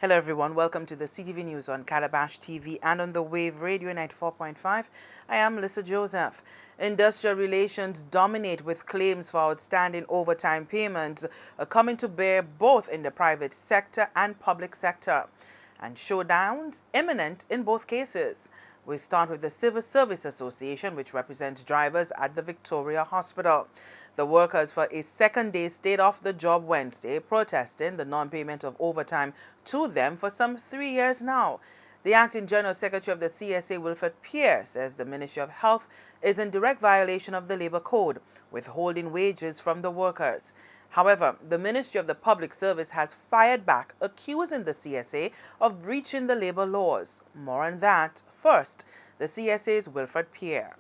Hello everyone, welcome to the CTV News on Calabash TV and on the Wave Radio 94.5. I am Lisa Joseph. Industrial relations dominate with claims for outstanding overtime payments coming to bear both in the private sector and public sector. And showdowns imminent in both cases. We start with the Civil Service Association, which represents drivers at the Victoria Hospital. The workers for a second day stayed off the job Wednesday, protesting the non-payment of overtime to them for some 3 years now. The Acting General Secretary of the CSA, Wilfred Pierre, says the Ministry of Health is in direct violation of the Labour Code, withholding wages from the workers. However, the Ministry of the Public Service has fired back, accusing the CSA of breaching the labour laws. More on that. First, the CSA's Wilfred Pierre.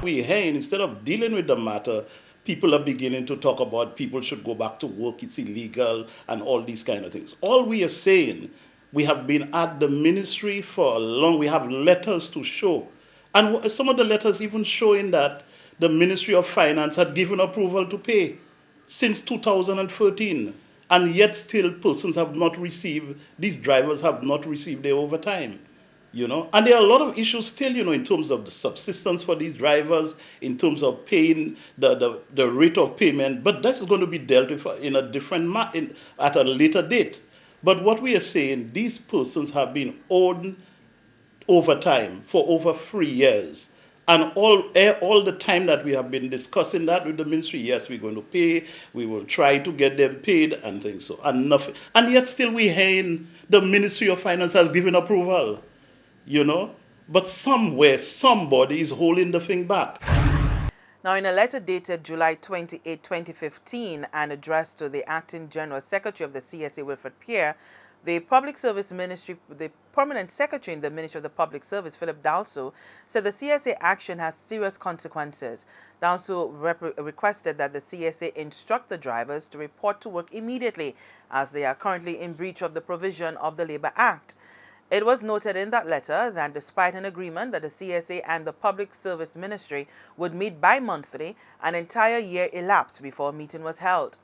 Instead of dealing with the matter, people are beginning to talk about people should go back to work, it's illegal, and all these kind of things. All we are saying, we have been at the ministry for a long, we have letters to show. And some of the letters even showing that the Ministry of Finance had given approval to pay since 2013. And yet still persons have not received, these drivers have not received their overtime. And there are a lot of issues still, in terms of the subsistence for these drivers, in terms of paying the rate of payment, but that's going to be dealt with in a different at a later date. But what we are saying, these persons have been owed overtime for over 3 years. And all the time that we have been discussing that with the ministry, yes, we're going to pay, we will try to get them paid and things so, and nothing. And yet still we hearing the Ministry of Finance has given approval. But somewhere, somebody is holding the thing back. Now, in a letter dated July 28, 2015, and addressed to the Acting General Secretary of the CSA, Wilfred Pierre, the Public Service Ministry, the Permanent Secretary in the Ministry of the Public Service, Philip Dalso, said the CSA action has serious consequences. Dalso requested that the CSA instruct the drivers to report to work immediately, as they are currently in breach of the provision of the Labour Act. It was noted in that letter that despite an agreement that the CSA and the Public Service Ministry would meet bi-monthly, an entire year elapsed before a meeting was held.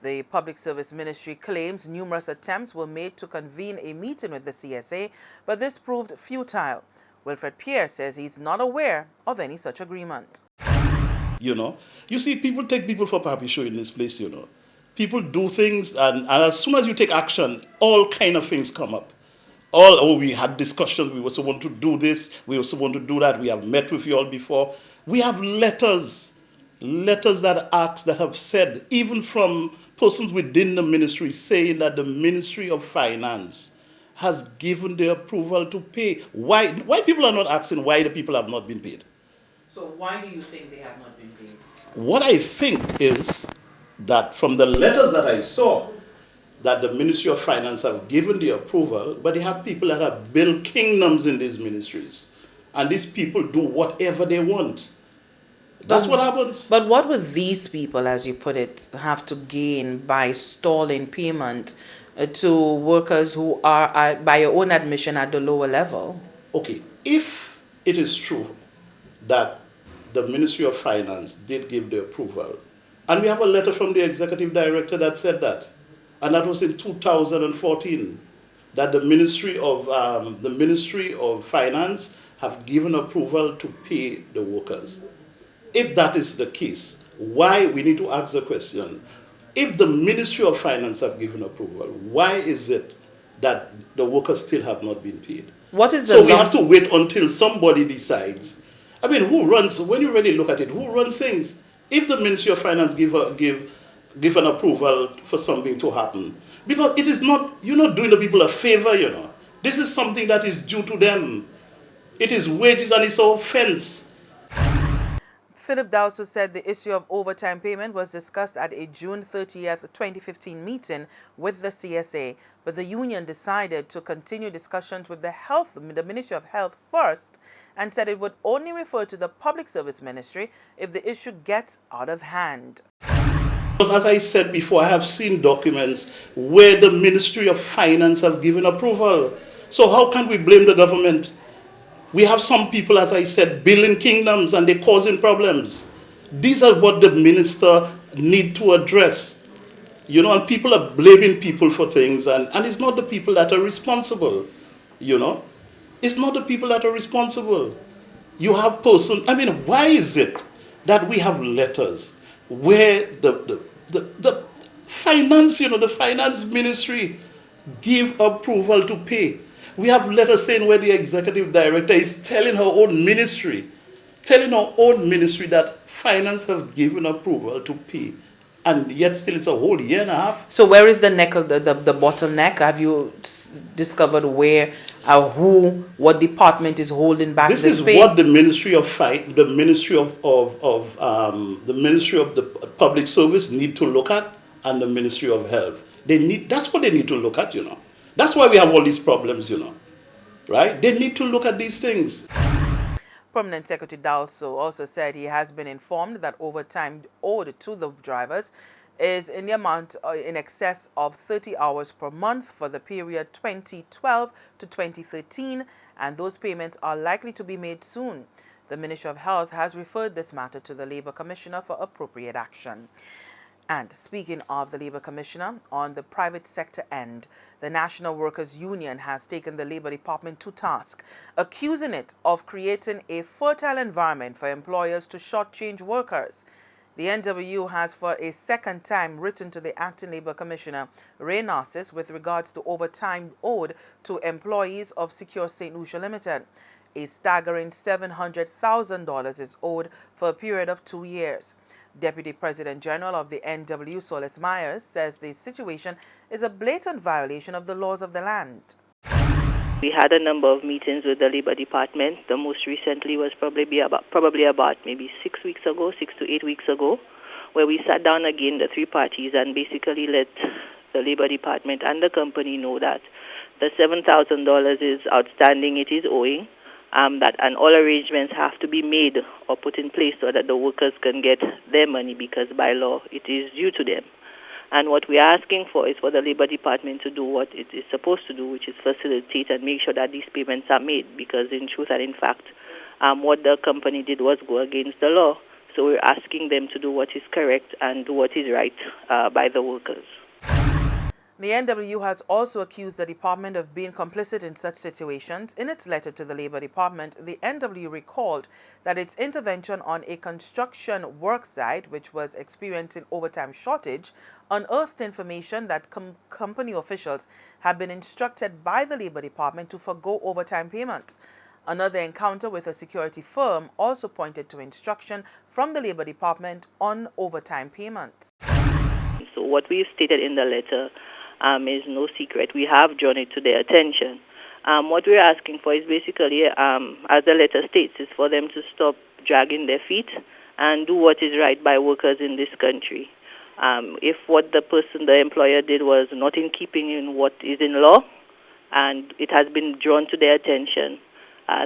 The Public Service Ministry claims numerous attempts were made to convene a meeting with the CSA, but this proved futile. Wilfred Pierre says he's not aware of any such agreement. You see, people take people for papi show in this place, People do things, and as soon as you take action, all kind of things come up. We had discussions, we were supposed to do this, we were supposed to do that, we have met with you all before. We have letters that have said, even from persons within the ministry, saying that the Ministry of Finance has given the approval to pay. Why people are not asking why the people have not been paid? So why do you think they have not been paid? What I think is that from the letters that I saw, that the Ministry of Finance have given the approval, but they have people that have built kingdoms in these ministries. And these people do whatever they want. That's what happens. But what would these people, as you put it, have to gain by stalling payment to workers who are, by your own admission, at the lower level? Okay, if it is true that the Ministry of Finance did give the approval, and we have a letter from the executive director that said that, and that was in 2014, that the Ministry of Finance have given approval to pay the workers. If that is the case, why, we need to ask the question, if the Ministry of Finance have given approval, why is it that the workers still have not been paid? So we have to wait until somebody decides. I mean, who runs, when you really look at it, who runs things? If the Ministry of Finance give an approval for something to happen, because it is not, you're not doing the people a favor, This is something that is due to them. It is wages and it's an offense. Philip Dalso said the issue of overtime payment was discussed at a June 30th, 2015 meeting with the CSA, but the union decided to continue discussions with the Ministry of Health first, and said it would only refer to the Public Service Ministry if the issue gets out of hand. As I said before, I have seen documents where the Ministry of Finance have given approval. So how can we blame the government? We have some people, as I said, building kingdoms and they're causing problems. These are what the minister need to address. You know, and people are blaming people for things, and it's not the people that are responsible, you know. It's not the people that are responsible. You have I mean, why is it that we have letters where the finance, you know, the finance ministry give approval to pay? We have letters saying where the executive director is telling our own ministry that finance have given approval to pay, and yet still it's a whole year and a half. So where is the neck of the bottleneck? Have you discovered where, what department is holding back This this is pay? what the Ministry of the Ministry the Ministry of the Public Service need to look at, and the Ministry of Health. That's what they need to look at, you know. That's why we have all these problems, you know, right? They need to look at these things. Permanent Secretary Dalso also said he has been informed that overtime owed to the drivers is in the amount in excess of 30 hours per month for the period 2012 to 2013, and those payments are likely to be made soon. The Ministry of Health has referred this matter to the Labour Commissioner for appropriate action. And speaking of the Labour Commissioner, on the private sector end, the National Workers' Union has taken the Labour Department to task, accusing it of creating a fertile environment for employers to shortchange workers. The NWU has for a second time written to the Acting Labour Commissioner, Ray Narcis, with regards to overtime owed to employees of Secure St. Lucia Limited. A staggering $700,000 is owed for a period of 2 years. Deputy President General of the NWU, Solis Myers, says the situation is a blatant violation of the laws of the land. We had a number of meetings with the Labour Department. The most recently was probably about maybe 6 to 8 weeks ago, where we sat down again, the three parties, and basically let the Labour Department and the company know that the $7,000 is outstanding, it is owing, and all arrangements have to be made or put in place so that the workers can get their money, because by law it is due to them. And what we are asking for is for the Labour Department to do what it is supposed to do, which is facilitate and make sure that these payments are made, because in truth and in fact, what the company did was go against the law. So we're asking them to do what is correct and do what is right by the workers. The NWU has also accused the department of being complicit in such situations. In its letter to the Labour Department, the NWU recalled that its intervention on a construction work site, which was experiencing overtime shortage, unearthed information that company officials had been instructed by the Labour Department to forgo overtime payments. Another encounter with a security firm also pointed to instruction from the Labour Department on overtime payments. So what we've stated in the letter is no secret. We have drawn it to their attention. What we're asking for is basically, as the letter states, is for them to stop dragging their feet and do what is right by workers in this country. If what the employer did was not in keeping in what is in law, and it has been drawn to their attention,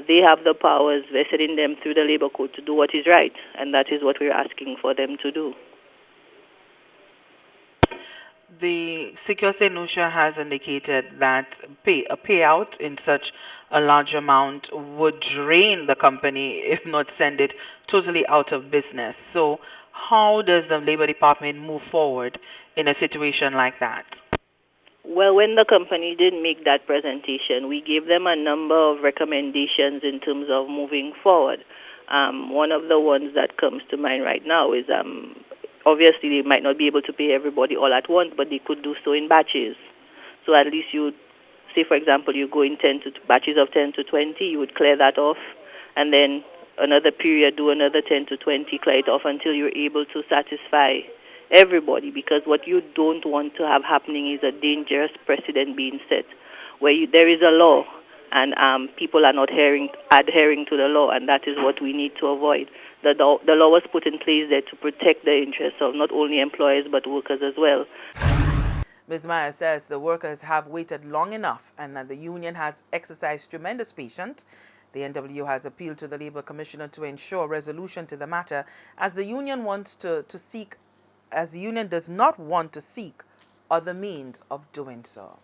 they have the powers vested in them through the Labour Code to do what is right, and that is what we're asking for them to do. The Secure St. Lucia has indicated that a payout in such a large amount would drain the company, if not send it totally out of business. So how does the Labour Department move forward in a situation like that? Well, when the company did make that presentation, we gave them a number of recommendations in terms of moving forward. One of the ones that comes to mind right now is obviously they might not be able to pay everybody all at once, but they could do so in batches. So at least you, say for example, you go in batches of 10 to 20, you would clear that off, and then another period do another 10 to 20, clear it off until you're able to satisfy everybody, because what you don't want to have happening is a dangerous precedent being set, where there is a law and people are not adhering to the law, and that is what we need to avoid. The law was put in place there to protect the interests of not only employers but workers as well. Ms. Meyer says the workers have waited long enough and that the union has exercised tremendous patience. The NWU has appealed to the Labour Commissioner to ensure resolution to the matter, as the union does not want to seek other means of doing so.